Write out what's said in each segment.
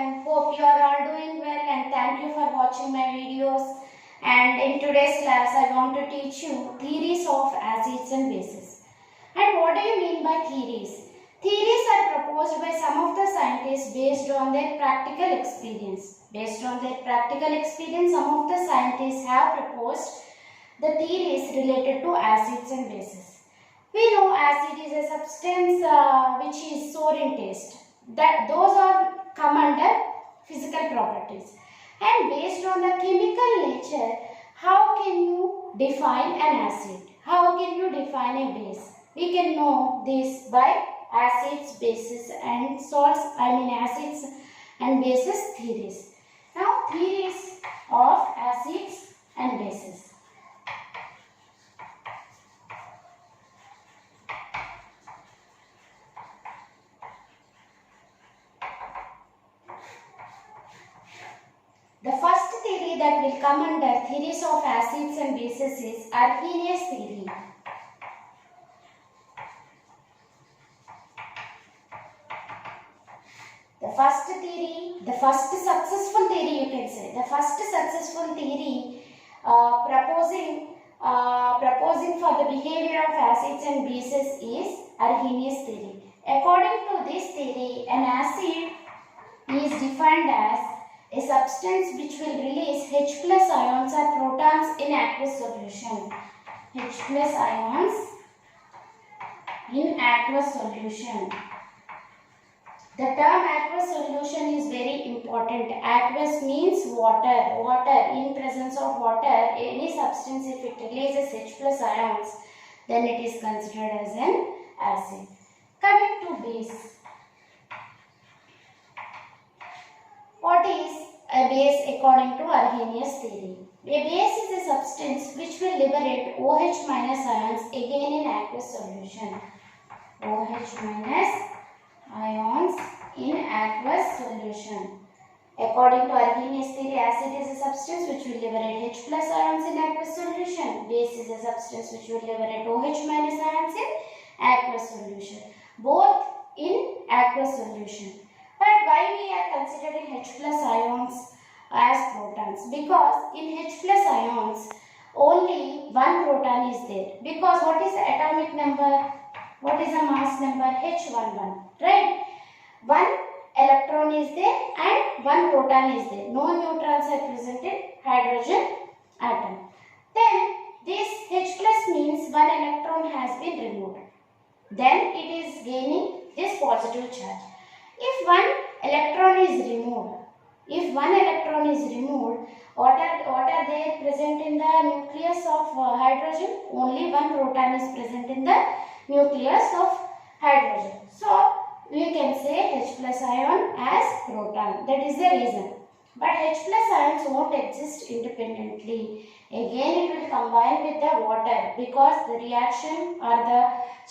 everyone. Hope you are all doing well and thank you for watching my videos. And in today's class, I want to teach you theories of acids and bases. And what do you mean by theories? Theories are proposed by some of the scientists based on their practical experience. Based on their practical experience, some of the scientists have proposed the theories related to acids and bases. We know acid is a substance which is sour in taste. Those are come under physical properties. And based on the chemical nature, how can you define an acid? How can you define a base? We can know this by acids, bases and salts, acids and bases theories. Now theories of acids and bases. The first theory that will come under theories of acids and bases is Arrhenius theory. The first successful theory you can say, the first successful theory proposing for the behavior of acids and bases is Arrhenius theory. According to this theory, an acid is defined as a substance which will release H plus ions or protons in aqueous solution. H plus ions in aqueous solution. The term aqueous solution is very important. Aqueous means water. Water, in presence of water, any substance if it releases H plus ions, then it is considered as an acid. Coming to base. What is a base according to Arrhenius theory? A base is a substance which will liberate OH minus ions again in aqueous solution. OH minus ions in aqueous solution. According to Arrhenius theory, acid is a substance which will liberate H plus ions in aqueous solution. Base is a substance which will liberate OH minus ions in aqueous solution. Both in aqueous solution. But why we are considering H plus ions as protons? Because in H plus ions only one proton is there. Because what is the atomic number? What is the mass number? H11, right? One electron is there and one proton is there. No neutrons are present in hydrogen atom. Then this H plus means one electron has been removed. Then it is gaining this positive charge. If one electron is removed, what are they present in the nucleus of hydrogen? Only one proton is present in the nucleus of hydrogen. So we can say H plus ion as proton. That is the reason. But H plus ions won't exist independently. Again it will combine with the water because the reaction or the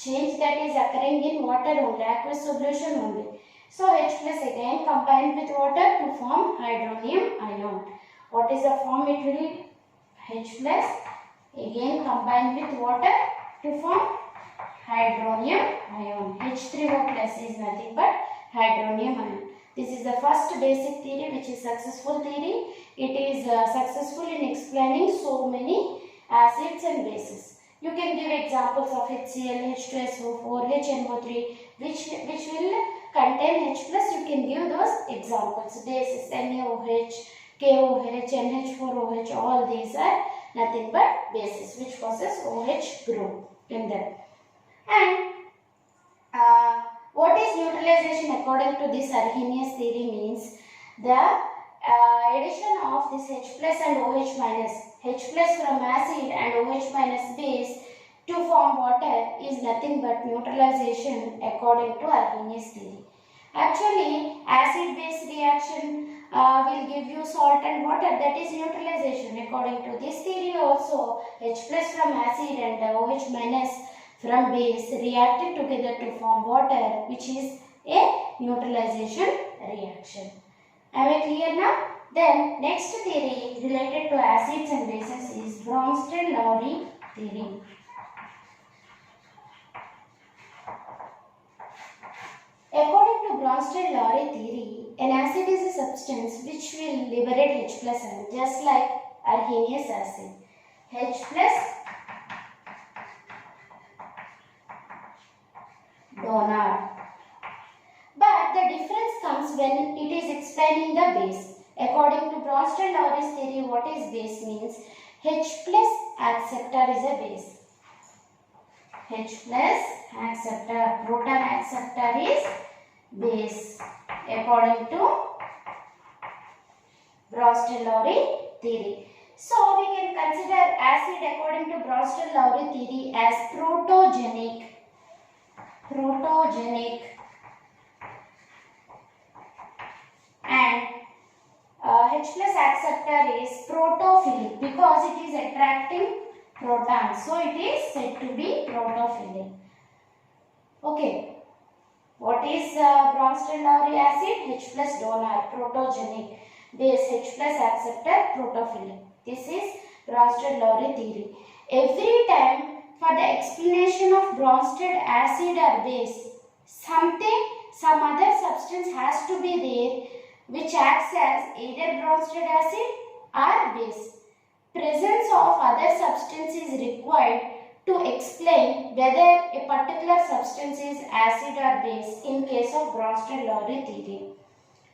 change that is occurring in water only, aqueous solution only. So H plus again combined with water to form hydronium ion. What is the form it will? H plus again combined with water to form hydronium ion. H3O plus is nothing but hydronium ion. This is the first basic theory which is successful theory. It is successful in explaining so many acids and bases. You can give examples of HCl, H2SO4, HNO3 which will contain H plus. You can give those examples. Bases NaOH, KOH, NH4OH, all these are nothing but bases which possess OH group in them. And what is neutralization according to this Arrhenius theory means the addition of this H plus and OH minus, H plus from acid and OH minus base to form water is nothing but neutralization according to Arrhenius theory. Actually, acid-base reaction will give you salt and water, that is neutralization. According to this theory also, H plus from acid and OH minus from base reacted together to form water, which is a neutralization reaction. Am I clear now? Then next theory related to acids and bases is Bronsted-Lowry theory. According to Bronsted-Lowry theory, an acid is a substance which will liberate H plus ion, just like Arrhenius acid. H plus donor. But the difference comes when it is explaining the base. According to Bronsted-Lowry theory, what is base means? H plus acceptor is a base. H plus acceptor, proton acceptor is base according to Bronsted-Lowry theory. So we can consider acid according to Bronsted-Lowry theory as protogenic. And H plus acceptor is protophilic because it is attracting protons. So it is said to be protophilic. Okay. What is Bronsted-Lowry acid? H plus donor, protogenic. Base H plus acceptor, protophilic. This is Bronsted-Lowry theory. Every time for the explanation of Bronsted acid or base, some other substance has to be there which acts as either Bronsted acid or base. Presence of other substance is required to explain whether a particular substance is acid or base in case of Bronsted-Lowry theory.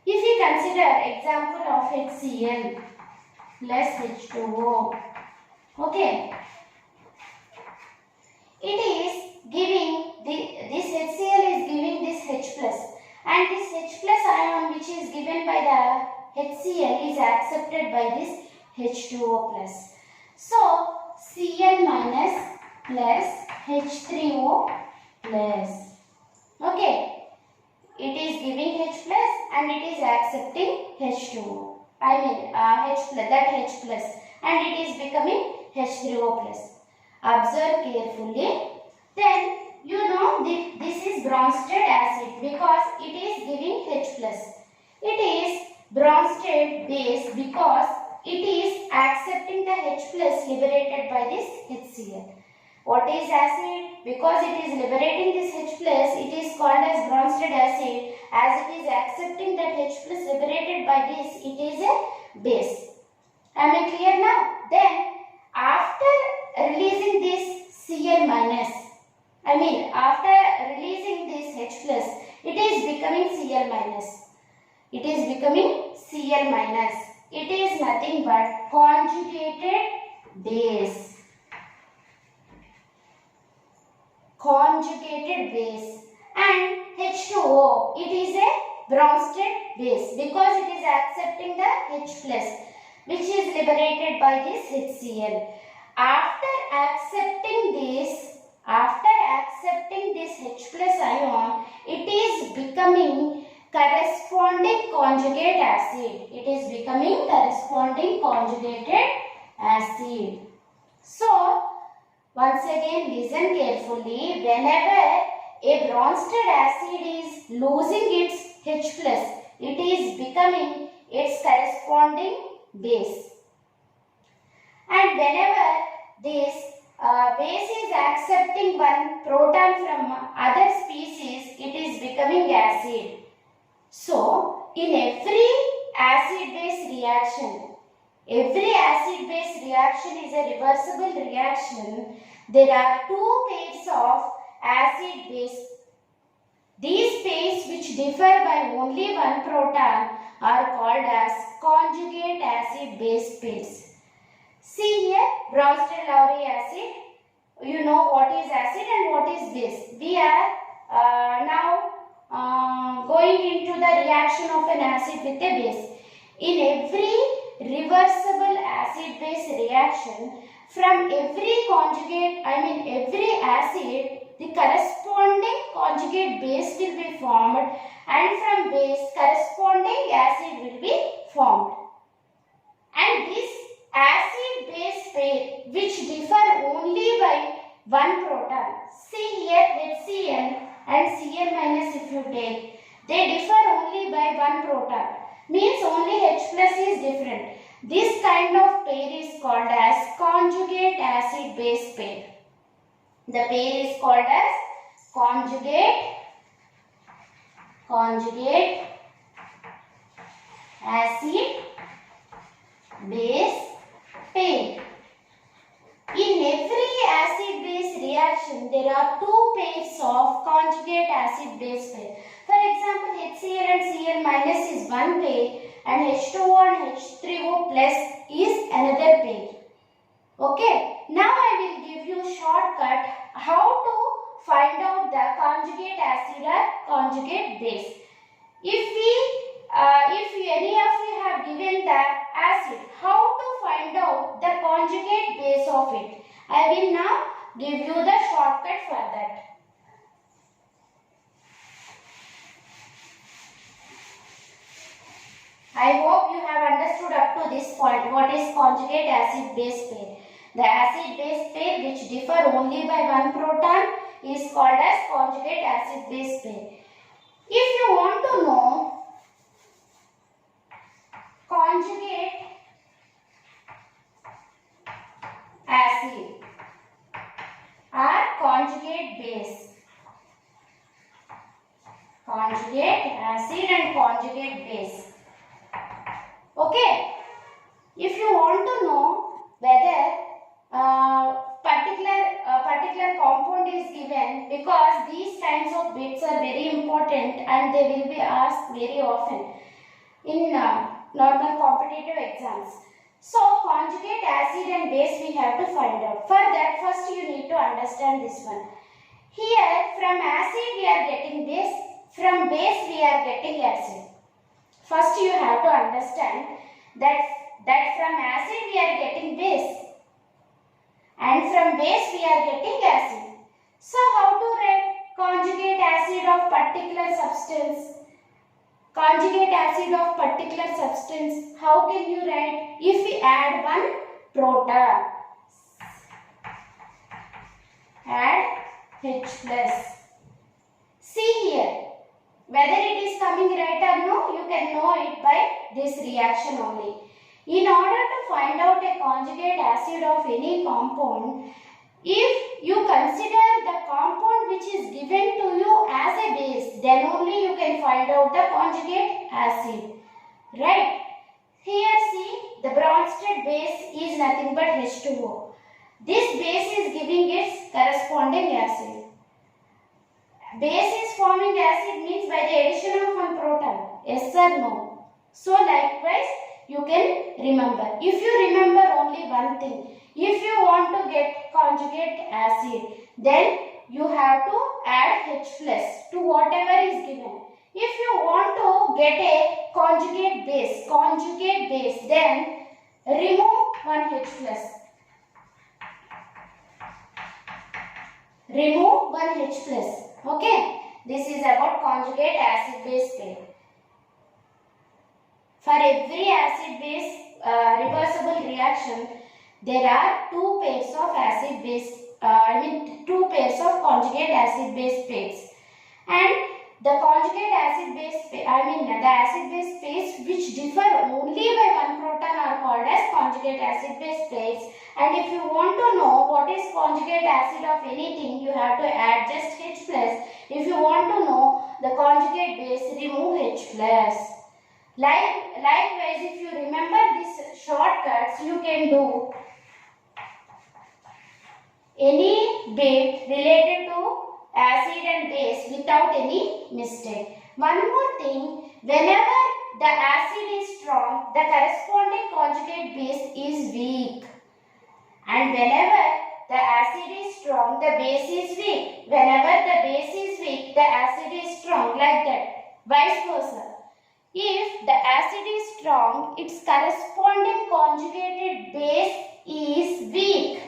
If we consider example of HCl plus H2O, okay, it is giving this HCl is giving this H plus, and this H plus ion which is given by the HCl is accepted by this H2O plus. So Cl minus plus H3O plus. Okay. It is giving H plus and it is accepting H2O. H plus, and it is becoming H3O plus. Observe carefully. Then you know this is Bronsted acid because it is giving H plus. It is Bronsted base because it is accepting the H plus liberated by this HCl. What is acid? Because it is liberating this H plus, it is called as Bronsted acid. As it is accepting that H plus liberated by this, it is a base. Am I clear now? Then, after releasing this Cl minus, after releasing this H plus, it is becoming Cl minus. It is becoming Cl minus. It is nothing but conjugated base. Conjugated base, and H2O, it is a Bronsted base because it is accepting the H plus which is liberated by this HCl. After accepting this H plus ion, it is becoming corresponding conjugate acid. It is becoming corresponding conjugated acid. So once again, listen carefully. Whenever a Bronsted acid is losing its H plus, it is becoming its corresponding base. And whenever this base is accepting one proton from other species, it is becoming acid. So, in every acid-base reaction, every acid-base reaction is a reversible reaction. There are two pairs of acid-base. These pairs which differ by only one proton are called as conjugate acid-base pairs. See here, Bronsted-Lowry acid. You know what is acid and what is base. We are now going into the reaction of an acid with a base. In every reversible acid-base reaction, from every every acid, the corresponding conjugate base will be formed, and from base, corresponding acid will be formed. And this acid-base pair, which differ only by one proton, see here HCl and Cl minus if you take, they differ only by one proton. Means only H plus is different. This kind of pair is called as conjugate acid-base pair. The pair is called as conjugate acid base pair. In every acid base reaction, there are two pairs of conjugate acid base pair. For example, HCl and Cl minus is one pair and H2O and H3O plus is another pair. Okay, now I will give you shortcut how to find out the conjugate acid or conjugate base. If any of you have given the acid, how to find out the conjugate base of it? I will now give you the shortcut for that. I hope you have understood up to this point what is conjugate acid base pair. The acid base pair which differ only by one proton is called as conjugate acid base pair. If you want to know conjugate acid or conjugate base, conjugate acid and conjugate base. Okay, if you want to know whether particular compound is given, because these kinds of bits are very important and they will be asked very often in normal competitive exams. So conjugate acid and base we have to find out. For that, first you need to understand this one. Here from acid we are getting base, from base we are getting acid. First you have to understand that from acid we are getting base and from base we are getting acid. So how to write conjugate acid of particular substance? Conjugate acid of particular substance, how can you write? If we add one proton, add H plus. See here, whether it is coming right or no, you can know it by this reaction only. In order to find out a conjugate acid of any compound, if you consider the compound which is given to you as a base, then only you can find out the conjugate acid. Right? Here see, the Bronsted base is nothing but H2O. This base is giving its corresponding acid. Base is forming acid means by the addition of one proton. Yes or no? So likewise, you can remember. If you remember only one thing, if you want to get conjugate acid, then you have to add H plus to whatever is given. If you want to get a conjugate base, then remove one H plus. Remove one H plus. Okay, this is about conjugate acid base pair. For every acid base reversible reaction, there are two pairs of acid base, two pairs of conjugate acid base pairs. And the conjugate acid base, the acid base pairs which differ only by one proton are called as conjugate acid base pairs. And if you want to know what is conjugate acid of anything, you have to add just H plus. If you want to know the conjugate base, remove H plus. Likewise, if you remember these shortcuts, you can do any bit related to acid and base without any mistake. One more thing, whenever the acid is strong, the corresponding conjugate base is weak. And whenever the acid is strong, the base is weak. Whenever the base is weak, the acid is strong, like that. Vice versa. If the acid is strong, its corresponding conjugated base is weak.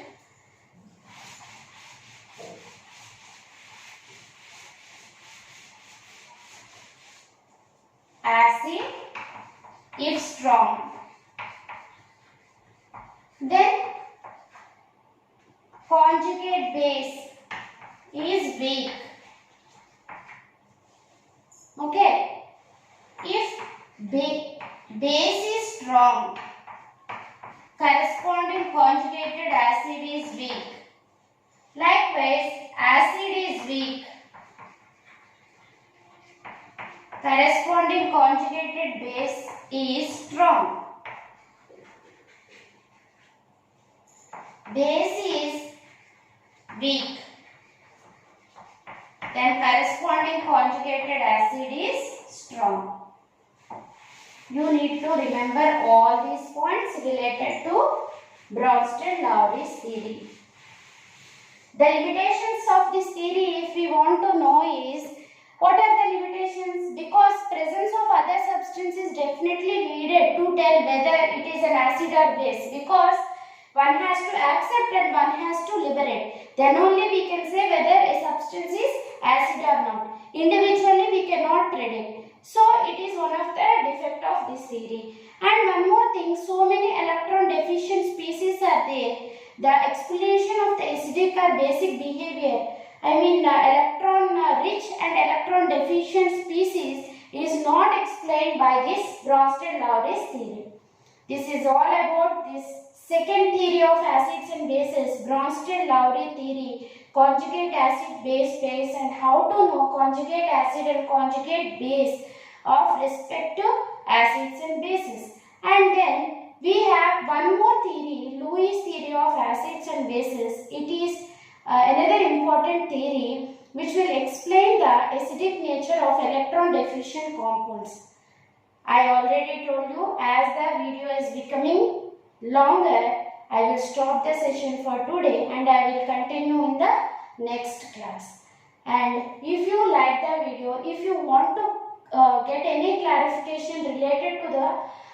Acid, if strong, then conjugate base is weak. Okay. If base is strong, corresponding conjugated acid is weak. Likewise, acid is weak, corresponding conjugated base is strong. Base is weak. Then corresponding conjugated acid is strong. You need to remember all these points related to Bronsted-Lowry's theory. The limitations of this theory, if we want to know, is what are the limitations? Because presence of other substance is definitely needed to tell whether it is an acid or base, because one has to accept and one has to liberate. Then only we can say whether a substance is acid or not. Individually we cannot predict. So it is one of the defect of this theory. And one more thing, so many electron deficient species are there. The explanation of the acidic or basic behavior, electron rich and electron deficient species is not explained by this Bronsted-Lowry's theory. This is all about this second theory of acids and bases, Bronsted-Lowry theory, conjugate acid base pairs, and how to know conjugate acid and conjugate base of respective acids and bases. And then we have one more theory, Lewis theory of acids and bases. It is another important theory which will explain the acidic nature of electron deficient compounds. I already told you, as the video is becoming longer, I will stop the session for today and I will continue in the next class. And if you like the video, if you want to get any clarification related to the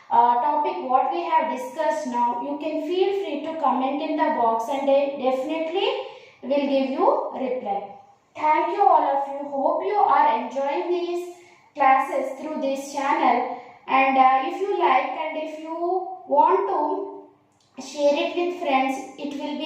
topic what we have discussed now, you can feel free to comment in the box and I definitely will give you reply. Thank you all of you. Hope you are enjoying these classes through this channel, and if you like and if you want to share it with friends, it will be